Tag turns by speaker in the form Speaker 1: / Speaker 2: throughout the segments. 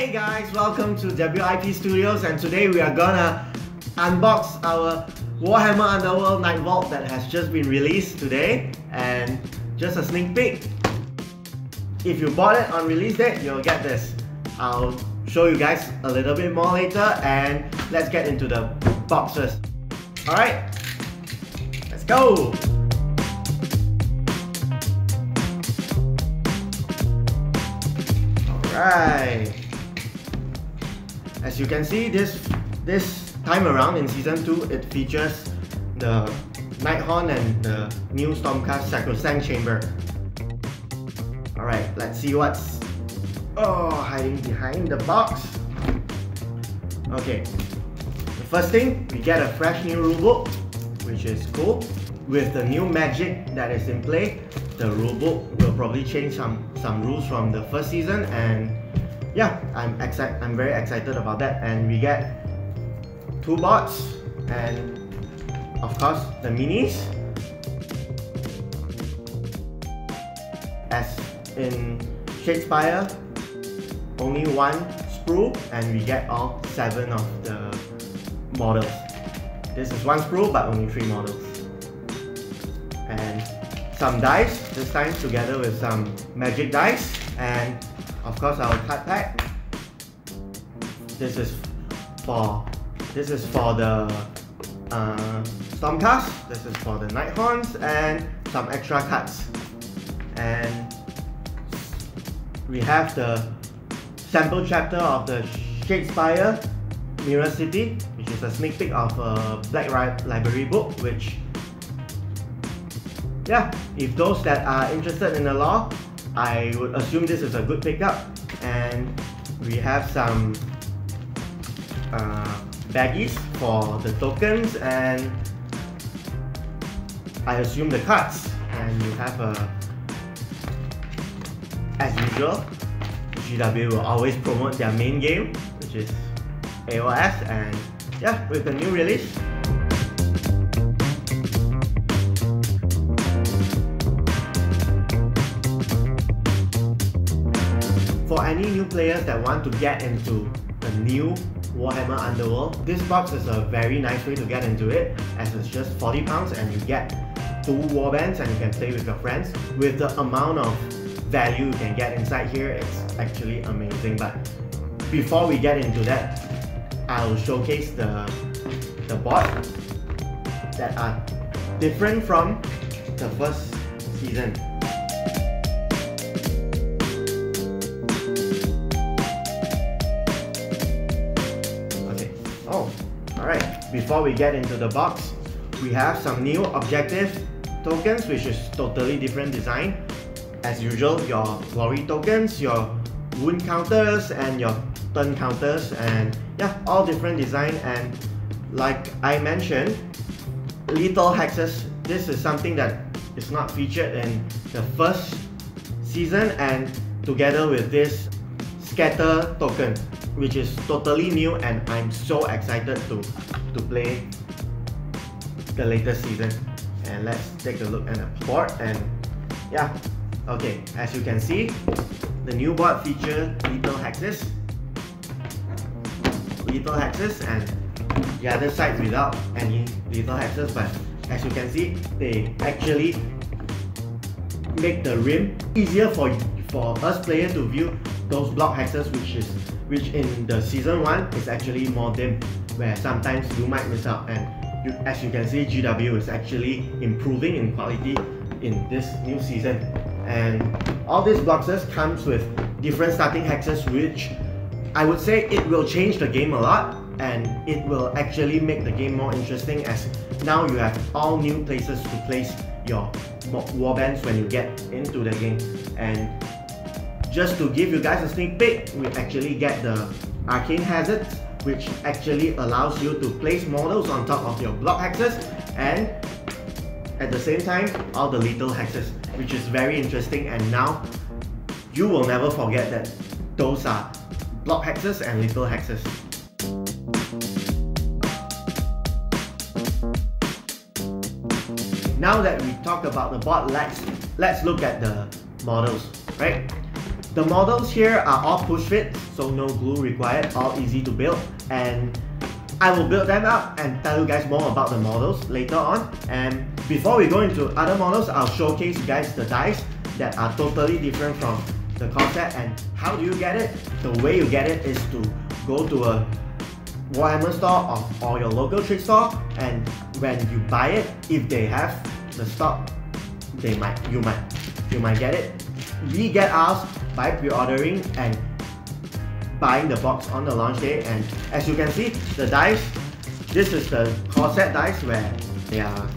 Speaker 1: Hey guys, welcome to WIP Studios, and today we are gonna unbox our Warhammer Underworld Nightvault that has just been released today, and just a sneak peek. If you bought it on release date, you'll get this. I'll show you guys a little bit more later, and let's get into the box first. Alright, let's go! Alright. As you can see, this time around in Season 2, it features the Nighthorn and the new Stormcast Sacrosanct Chamber. Alright, let's see what's hiding behind the box. Okay, the first thing, we get a fresh new rulebook, which is cool. With the new magic that is in play, the rulebook will probably change some rules from the first season, and yeah, I'm very excited about that. And we get 2 bots, and of course the minis. As in Shadespire, only 1 sprue, and we get all 7 of the models. This is 1 sprue but only 3 models. And some dice, this time together with some magic dice, and of course our card pack. This is for the Stormcast, this is for the Nighthorns, and some extra cards. And we have the sample chapter of the Shadespire Mirror City, which is a sneak peek of a Black Library book, which, yeah, if those that are interested in the lore, I would assume this is a good pickup. And we have some baggies for the tokens, and I assume the cards. And you have as usual, GW will always promote their main game, which is AOS, and yeah, with the new release. For any new players that want to get into the new Warhammer Underworld, this box is a very nice way to get into it, as it's just £40 and you get 2 warbands and you can play with your friends. With the amount of value you can get inside here, it's actually amazing. But before we get into that, I'll showcase the bots that are different from the first season. Alright, before we get into the box, we have some new objective tokens, which is totally different design. As usual, your glory tokens, your wound counters, and your turn counters, and yeah, all different design. And like I mentioned, lethal hexes, this is something that is not featured in the first season, and together with this scatter token, which is totally new, and I'm so excited to play the latest season. And let's take a look at the board. And yeah, okay, as you can see, the new board features lethal hexes, and the other side without any lethal hexes. But as you can see, they actually make the rim easier for us players to view those block hexes, which in the season 1 is actually more dim, where sometimes you might miss out. And as you can see, GW is actually improving in quality in this new season. And all these boxes comes with different starting hexes, which I would say it will change the game a lot, and it will actually make the game more interesting, as now you have all new places to place your warbands when you get into the game. And just to give you guys a sneak peek, we actually get the Arcane hazards, which actually allows you to place models on top of your block hexes, and at the same time, all the lethal hexes, which is very interesting. And now, you will never forget that those are block hexes and lethal hexes. Now that we talked about the board, let's look at the models, right? The models here are all push fit, so no glue required, all easy to build, and I will build them up and tell you guys more about the models later on. And before we go into other models, I'll showcase you guys the dice that are totally different from the core set. And how do you get it? The way you get it is to go to a Warhammer store or your local trade store, and when you buy it, if they have the stock, you might get it. We get ours by pre-ordering and buying the box on the launch day. And as you can see, the dice, this is the core set dice where they are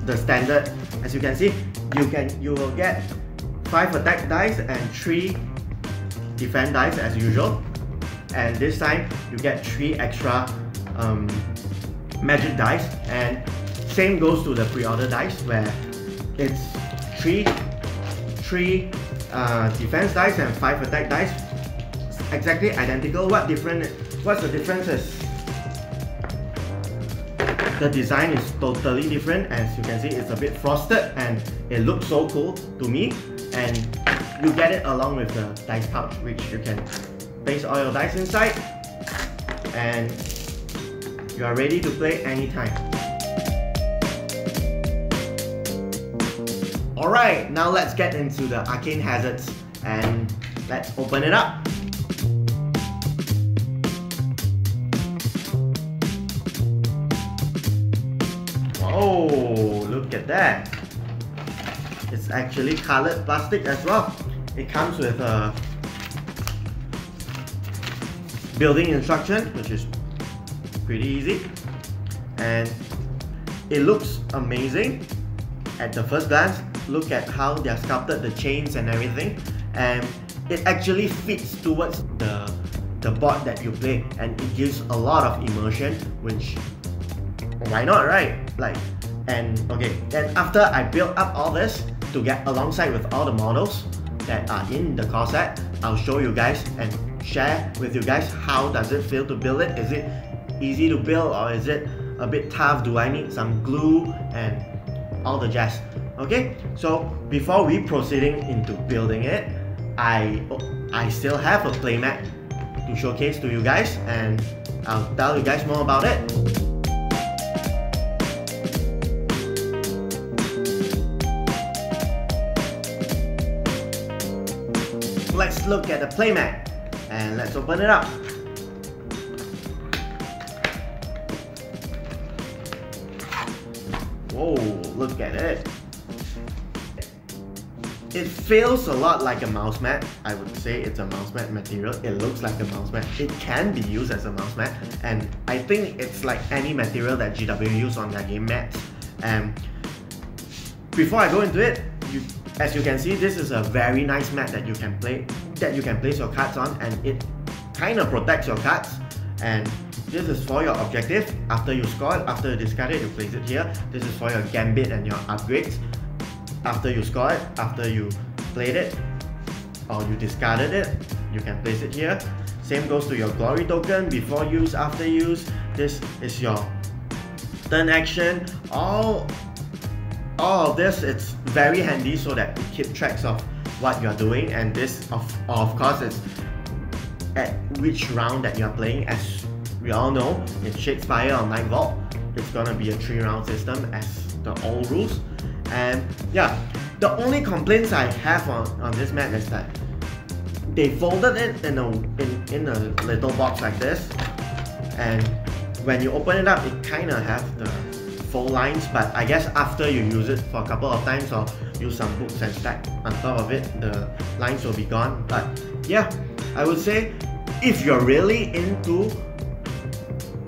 Speaker 1: the standard. As you can see, you will get 5 attack dice and 3 defense dice as usual. And this time you get 3 extra magic dice, and same goes to the pre-order dice where it's 3 defense dice and 5 attack dice, exactly identical. What's the difference is the design is totally different. As you can see, it's a bit frosted and it looks so cool to me, and you get it along with the dice pouch, which you can place all your dice inside, and you are ready to play anytime. Alright, now let's get into the arcane hazards and let's open it up. Oh, look at that! It's actually colored plastic as well. It comes with a building instruction, which is pretty easy, and it looks amazing at the first glance. Look at how they are sculpted, the chains and everything, and it actually fits towards the board that you play, and it gives a lot of immersion, which why not, right? And after I built up all this to get alongside with all the models that are in the core set, I'll show you guys and share with you guys how does it feel to build it. Is it easy to build, or is it a bit tough? Do I need some glue and all the jazz? Okay, so before we proceeding into building it, I still have a playmat to showcase to you guys, and I'll tell you guys more about it. Let's look at the playmat and let's open it up. Whoa, look at it. It feels a lot like a mouse mat. I would say it's a mouse mat material. It looks like a mouse mat. It can be used as a mouse mat, and I think it's like any material that GW use on their game mats. And before I go into it, as you can see, this is a very nice mat that you can place your cards on, and it kind of protects your cards. And this is for your objective. After you score it, after you discard it, you place it here. This is for your gambit and your upgrades. After you score it, after you played it, or you discarded it, you can place it here. Same goes to your glory token, before use, after use. This is your turn action. All of this, it's very handy so that you keep tracks of what you're doing, and this of course is at which round that you're playing. As we all know, in Shadespire or Nightvault, it's gonna be a 3-round system as the old rules. And yeah, the only complaints I have on this mat is that they folded it in a little box like this, and when you open it up, it kind of have the fold lines, but I guess after you use it for a couple of times or use some books and stack on top of it, the lines will be gone. But yeah, I would say if you're really into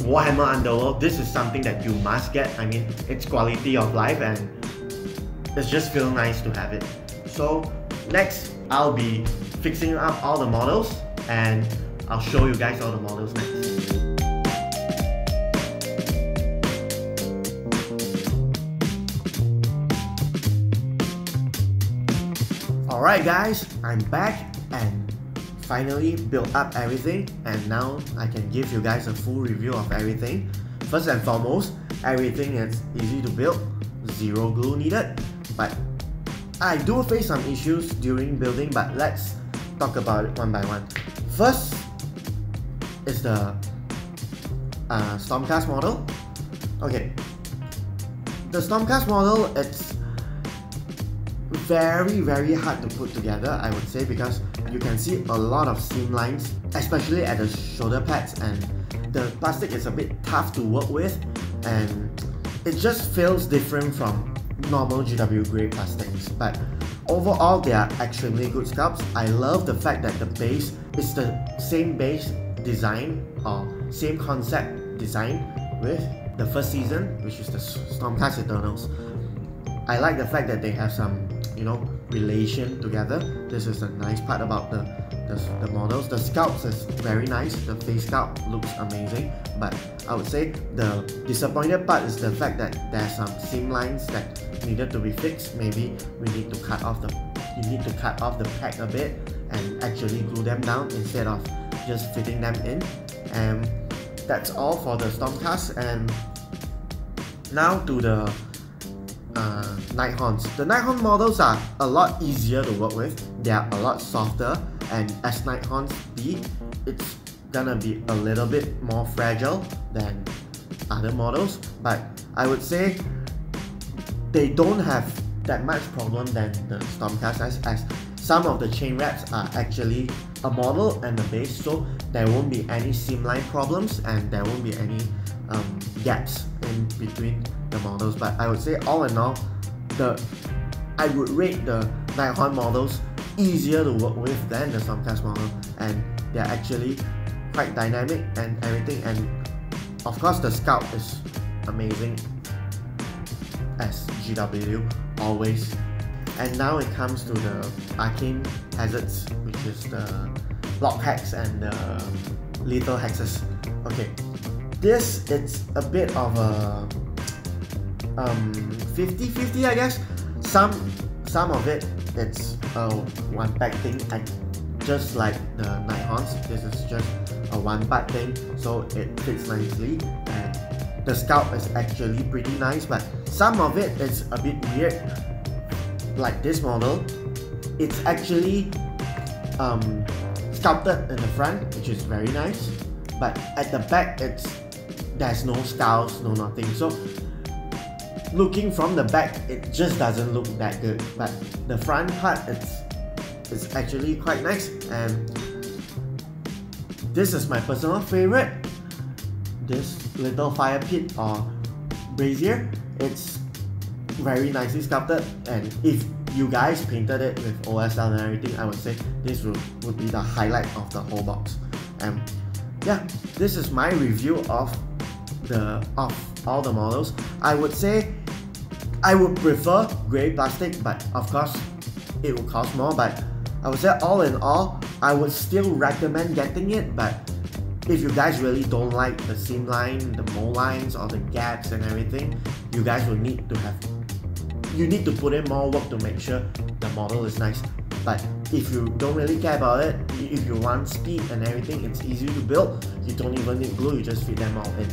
Speaker 1: Warhammer Underworld, this is something that you must get. I mean, it's quality of life and it just feels nice to have it. So next, I'll be fixing up all the models and I'll show you guys all the models next. Alright guys, I'm back and finally built up everything, and now I can give you guys a full review of everything. First and foremost, everything is easy to build, zero glue needed, but I do face some issues during building, but let's talk about it one by one. First is the Stormcast model. Okay, the Stormcast model, it's very hard to put together, I would say, because you can see a lot of seam lines, especially at the shoulder pads, and the plastic is a bit tough to work with, and it just feels different from normal GW grade plastics. But overall, they are extremely good sculpts. I love the fact that the base is the same base design or same concept design with the first season, which is the Stormcast Eternals. I like the fact that they have some, you know, relation together. This is a nice part about the models. The sculpts is very nice. The face sculpt looks amazing, but I would say the disappointed part is the fact that there are some seam lines that needed to be fixed. Maybe we need to cut off the pack a bit and actually glue them down instead of just fitting them in. And that's all for the Stormcast. And now to the Nighthawns. The Nighthawns models are a lot easier to work with. They are a lot softer, and as Nighthawns be, it's gonna be a little bit more fragile than other models. But I would say they don't have that much problem than the Stormcast, as some of the chain wraps are actually a model and a base, so there won't be any seamline problems and there won't be any gaps in between the models. But I would say all in all, I would rate the Nightvault models easier to work with than the Stormcast model, and they're actually quite dynamic and everything, and of course the sculpt is amazing as GW always. And now it comes to the Arcane hazards, which is the block hex and the lethal hexes. Okay, this, it's a bit of a 50-50, I guess. Some of it, it's a one pack thing, and just like the Nighthaunts, this is just a one part thing, so it fits nicely, and the sculpt is actually pretty nice. But some of it is a bit weird, like this model. It's actually sculpted in the front, which is very nice, but at the back there's no skulls, no nothing. So looking from the back, it just doesn't look that good, but the front part, it's actually quite nice. And this is my personal favorite, this little fire pit or brazier. It's very nicely sculpted, and if you guys painted it with OSL and everything, I would say this would be the highlight of the whole box. And yeah, this is my review of all the models. I would say I would prefer grey plastic, but of course it will cost more. But I would say all in all, I would still recommend getting it. But if you guys really don't like the seam line, the mold lines, or the gaps and everything, you guys will need to put in more work to make sure the model is nice. But if you don't really care about it, if you want speed and everything, it's easy to build. You don't even need glue, you just fit them all in.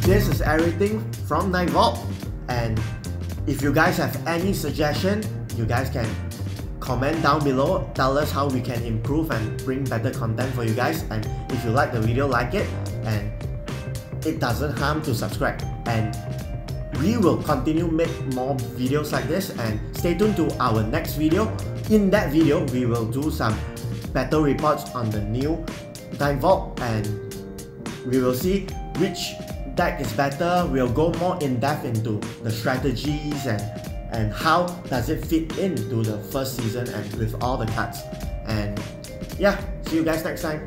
Speaker 1: This is everything from Nightvault, and if you guys have any suggestion, you guys can comment down below, tell us how we can improve and bring better content for you guys. And if you like the video, like it, and it doesn't harm to subscribe. And we will continue make more videos like this, and stay tuned to our next video. In that video, we will do some battle reports on the new Nightvault, and we will see which deck is better. We'll go more in depth into the strategies and how does it fit into the first season and with all the cards. And yeah, see you guys next time.